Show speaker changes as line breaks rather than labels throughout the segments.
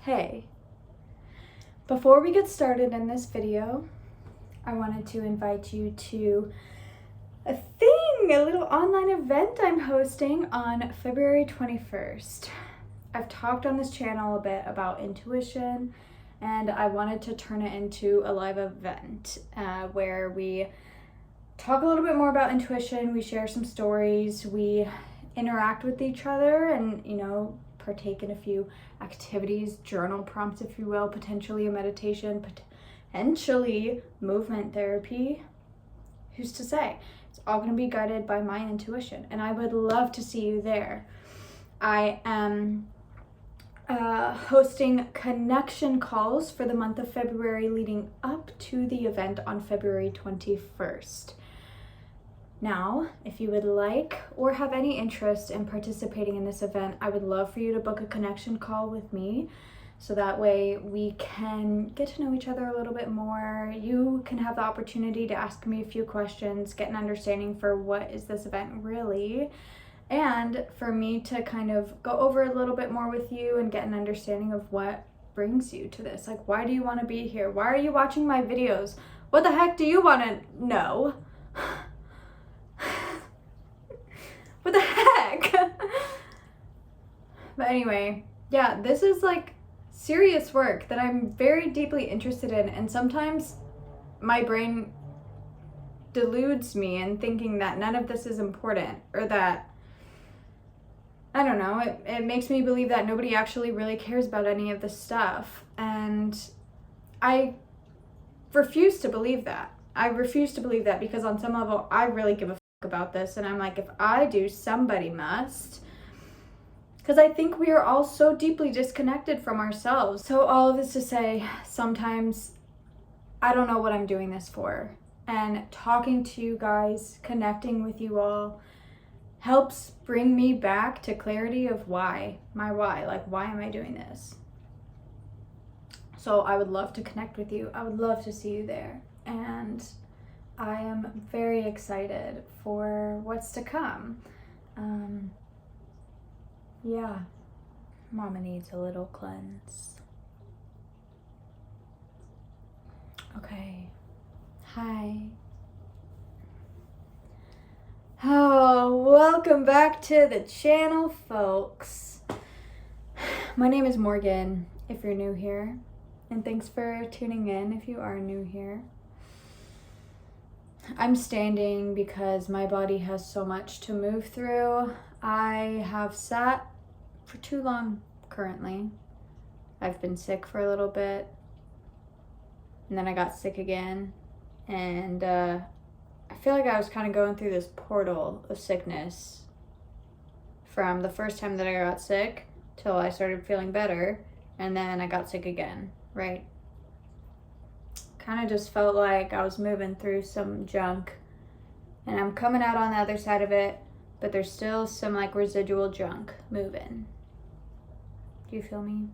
Hey, before we get started in this video, I wanted to invite you to a little online event I'm hosting on February 21st. I've talked on this channel a bit about intuition, and I wanted to turn it into a live event where we talk a little bit more about intuition, we share some stories, we interact with each other, and partake in a few activities, journal prompts, if you will, potentially a meditation, potentially movement therapy. Who's to say? It's all going to be guided by my intuition, and I would love to see you there. I am hosting connection calls for the month of February leading up to the event on February 21st. Now, if you would like or have any interest in participating in this event, I would love for you to book a connection call with me so that way we can get to know each other a little bit more. You can have the opportunity to ask me a few questions, get an understanding for what is this event really, and for me to kind of go over a little bit more with you and get an understanding of what brings you to this. Like, why do you want to be here? Why are you watching my videos? What the heck do you want to know? What the heck? But anyway, yeah, this is like serious work that I'm very deeply interested in, and sometimes my brain deludes me in thinking that none of this is important, or that, I don't know, it makes me believe that nobody actually really cares about any of this stuff, and I refuse to believe that. I refuse to believe that because on some level, I really give a fuck about this, and I'm like, if I do, somebody must. Because I think we are all so deeply disconnected from ourselves. So all of this to say, sometimes I don't know what I'm doing this for. And talking to you guys, connecting with you all, helps bring me back to clarity of why. My why. Like, why am I doing this? So I would love to connect with you. I would love to see you there. And I am very excited for what's to come. Yeah, Mama needs a little cleanse. Okay, hi. Oh, welcome back to the channel, folks. My name is Morgan, if you're new here, and thanks for tuning in if you are new here. I'm standing because my body has so much to move through. I have sat for too long currently. I've been sick for a little bit, and then I got sick again, and I feel like I was kind of going through this portal of sickness from the first time that I got sick till I started feeling better, and then I got sick again, right? Kind of just felt like I was moving through some junk, and I'm coming out on the other side of it, but there's still some like residual junk moving. Do you feel me?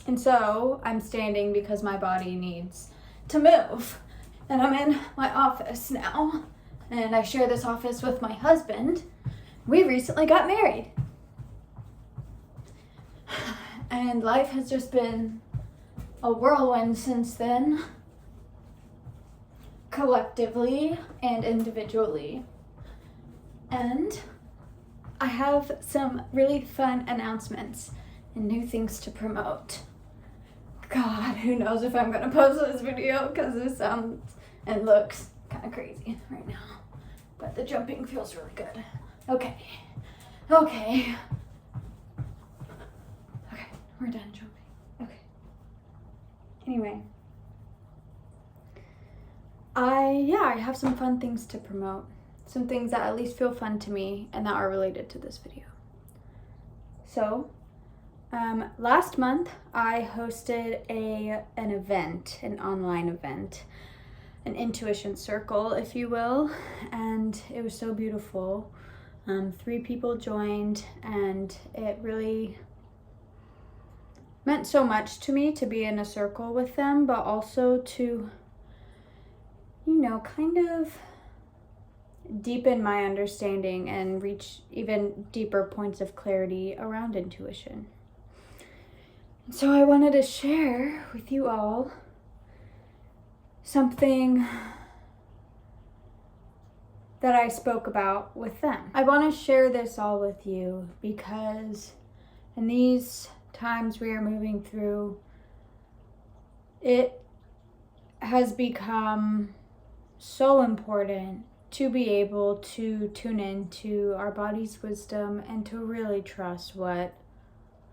And so I'm standing because my body needs to move, and I'm in my office now, and I share this office with my husband. We recently got married. And life has just been a whirlwind since then, collectively and individually. And I have some really fun announcements and new things to promote. God, who knows if I'm going to post this video because it sounds and looks kind of crazy right now. But the jumping feels really good. Okay, we're done jumping. Okay. Anyway. I have some fun things to promote. Some things that at least feel fun to me and that are related to this video. So, last month I hosted an event, an online event, an intuition circle, if you will, and it was so beautiful. 3 people joined, and it really meant so much to me to be in a circle with them, but also to, kind of deepen my understanding and reach even deeper points of clarity around intuition. So I wanted to share with you all something that I spoke about with them. I want to share this all with you because in these times we are moving through, it has become so important to be able to tune into our body's wisdom and to really trust what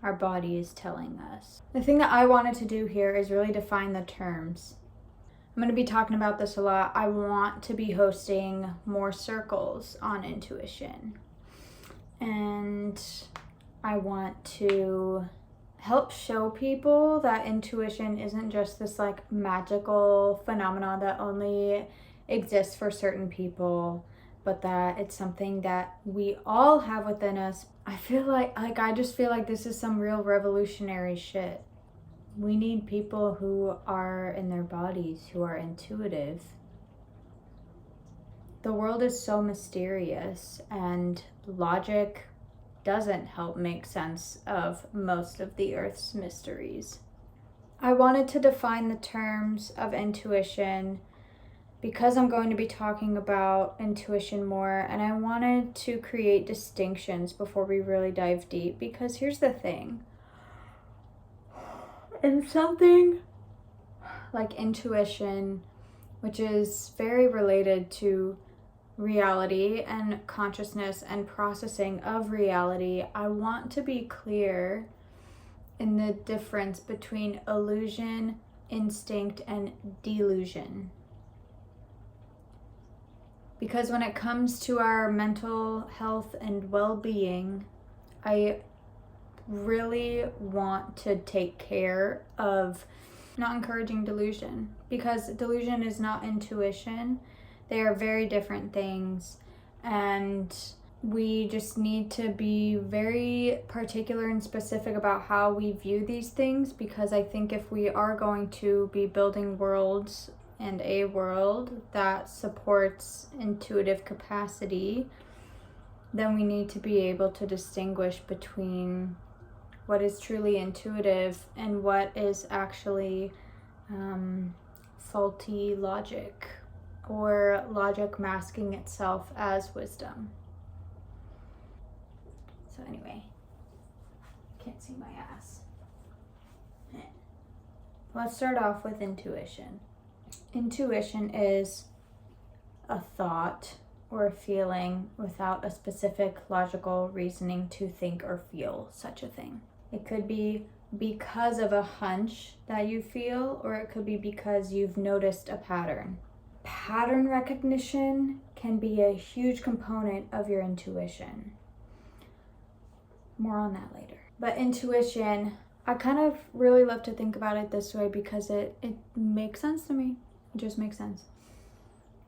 our body is telling us. The thing that I wanted to do here is really define the terms. I'm going to be talking about this a lot. I want to be hosting more circles on intuition. And I want to help show people that intuition isn't just this like magical phenomenon that only exists for certain people, but that it's something that we all have within us. I just feel like this is some real revolutionary shit. We need people who are in their bodies, who are intuitive. The world is so mysterious, and logic doesn't help make sense of most of the Earth's mysteries. I wanted to define the terms of intuition because I'm going to be talking about intuition more, and I wanted to create distinctions before we really dive deep, because here's the thing. In something like intuition, which is very related to reality and consciousness and processing of reality, I want to be clear in the difference between illusion, instinct, and delusion. Because when it comes to our mental health and well-being, I really want to take care of not encouraging delusion, because delusion is not intuition. They are very different things, and we just need to be very particular and specific about how we view these things, because I think if we are going to be building worlds and a world that supports intuitive capacity, then we need to be able to distinguish between what is truly intuitive and what is actually faulty logic, or logic masking itself as wisdom. So anyway, can't see my ass. Let's start off with intuition. Intuition is a thought or a feeling without a specific logical reasoning to think or feel such a thing. It could be because of a hunch that you feel, or it could be because you've noticed a pattern. Pattern recognition can be a huge component of your intuition. More on that later. But intuition, I kind of really love to think about it this way because it makes sense to me. It just makes sense.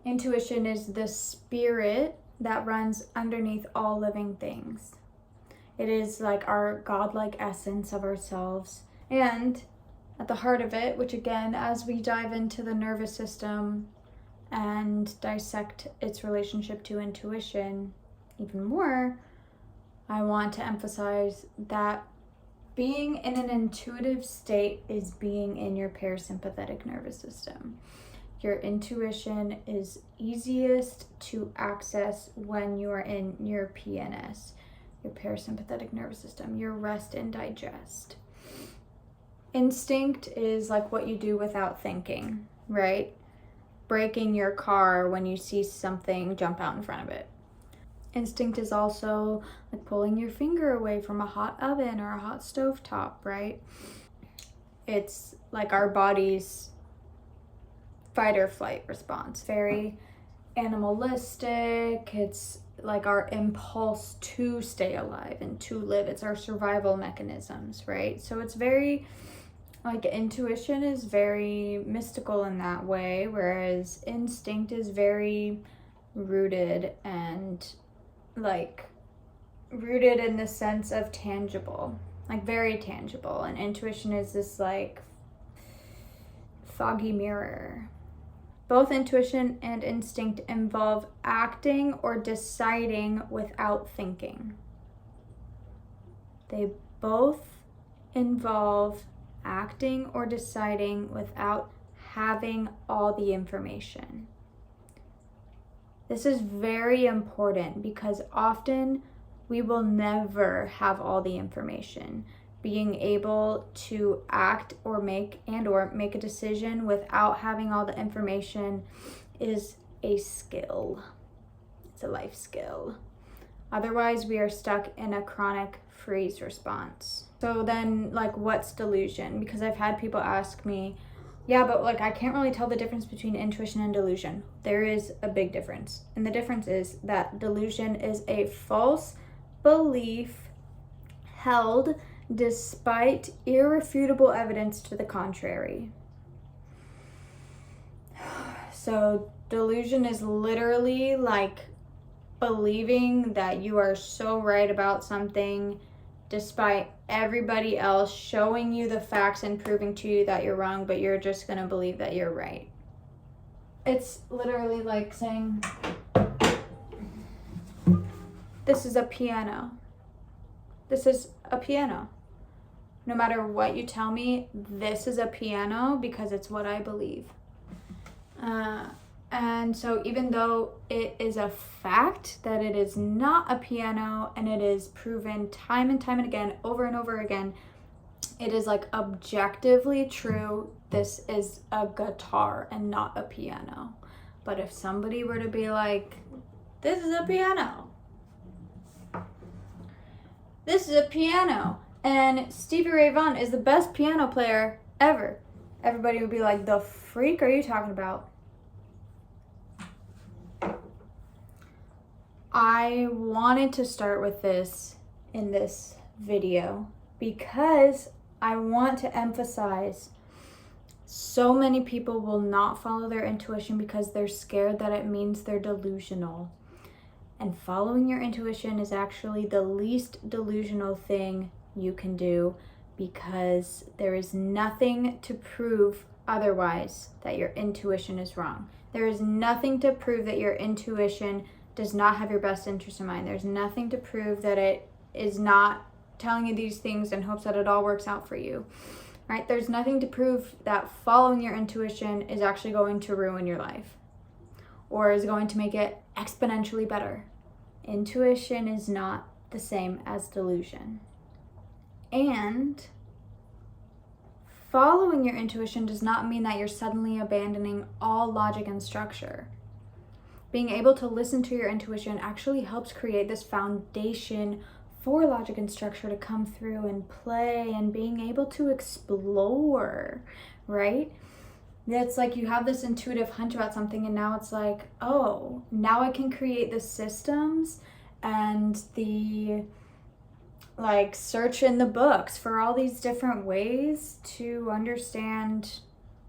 Intuition is the spirit that runs underneath all living things. It is like our godlike essence of ourselves. And at the heart of it, which again, as we dive into the nervous system and dissect its relationship to intuition even more, I want to emphasize that being in an intuitive state is being in your parasympathetic nervous system. Your intuition is easiest to access when you are in your PNS, your parasympathetic nervous system, your rest and digest. Instinct is like what you do without thinking, right? Braking your car when you see something jump out in front of it. Instinct is also like pulling your finger away from a hot oven or a hot stove top, right? It's like our body's fight or flight response. Very animalistic. It's like our impulse to stay alive and to live. It's our survival mechanisms, right? So it's very, like, intuition is very mystical in that way, whereas instinct is very rooted and like rooted in the sense of tangible, like very tangible. And intuition is this like foggy mirror. Both intuition and instinct involve acting or deciding without thinking. They both involve acting or deciding without having all the information. This is very important because often we will never have all the information. Being able to act or make a decision without having all the information is a skill. It's a life skill. Otherwise, we are stuck in a chronic freeze response. So then, like, what's delusion? Because I've had people ask me, yeah, but like, I can't really tell the difference between intuition and delusion. There is a big difference. And the difference is that delusion is a false belief held despite irrefutable evidence to the contrary. So delusion is literally like believing that you are so right about something despite everybody else showing you the facts and proving to you that you're wrong, but you're just gonna believe that you're right. It's literally like saying, this is a piano. This is a piano. No matter what you tell me, this is a piano because it's what I believe. And so even though it is a fact that it is not a piano and it is proven time and time and again, over and over again, it is like objectively true, this is a guitar and not a piano. But if somebody were to be like, this is a piano, this is a piano, and Stevie Ray Vaughan is the best piano player ever, everybody would be like, the freak are you talking about? I wanted to start with this in this video because I want to emphasize so many people will not follow their intuition because they're scared that it means they're delusional. And following your intuition is actually the least delusional thing you can do because there is nothing to prove otherwise that your intuition is wrong. There is nothing to prove that your intuition does not have your best interest in mind. There's nothing to prove that it is not telling you these things in hopes that it all works out for you, right? There's nothing to prove that following your intuition is actually going to ruin your life or is going to make it exponentially better. Intuition is not the same as delusion. And following your intuition does not mean that you're suddenly abandoning all logic and structure. Being able to listen to your intuition actually helps create this foundation for logic and structure to come through and play and being able to explore, right? It's like you have this intuitive hunch about something and now it's like, oh, now I can create the systems and the like search in the books for all these different ways to understand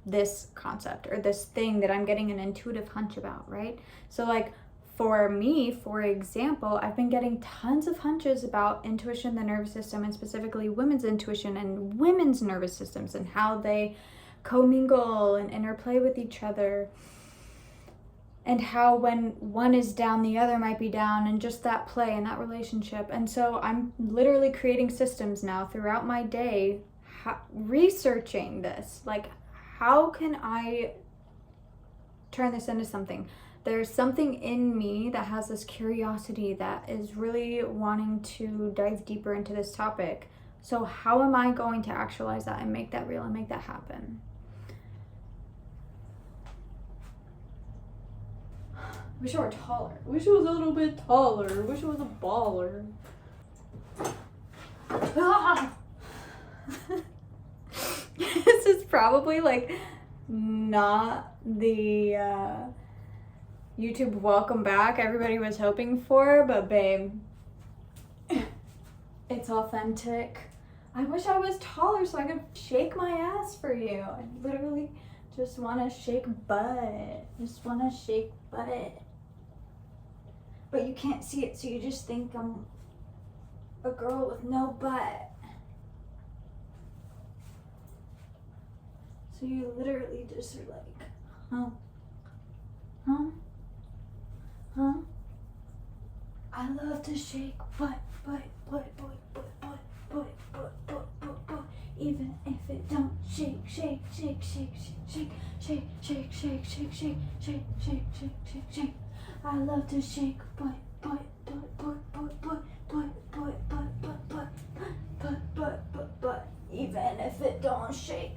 this concept or this thing that I'm getting an intuitive hunch about, right? So like for me, for example, I've been getting tons of hunches about intuition, the nervous system, and specifically women's intuition and women's nervous systems and how they commingle and interplay with each other, and how when one is down, the other might be down, and just that play and that relationship. And so I'm literally creating systems now throughout my day, researching this. Like, how can I turn this into something? There's something in me that has this curiosity that is really wanting to dive deeper into this topic. So how am I going to actualize that and make that real and make that happen? Wish I were taller. Wish I was a little bit taller. Wish I was a baller. This is probably like not the YouTube welcome back everybody was hoping for, but babe, it's authentic. I wish I was taller so I could shake my ass for you. I literally just want to shake butt. Just want to shake butt. But you can't see it, so you just think I'm a girl with no butt. So you literally just are like, huh? Huh? Huh? I love to shake butt, even if it don't shake. I love to shake butt, even if it don't shake.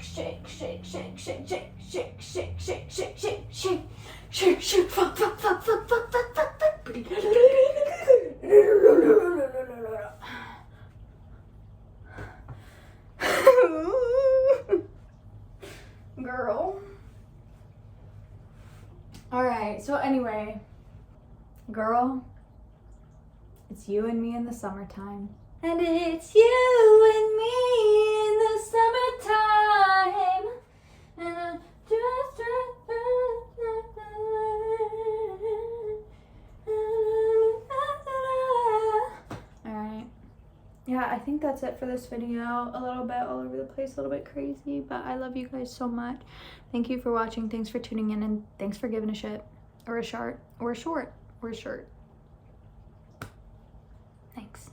Girl. Alright, so anyway, girl, it's you and me in the summertime. And it's you and me in the summertime. And I just alright. Yeah, I think that's it for this video. A little bit all over the place, a little bit crazy, but I love you guys so much. Thank you for watching. Thanks for tuning in, and thanks for giving a shit or a short or a short or a shirt. Thanks.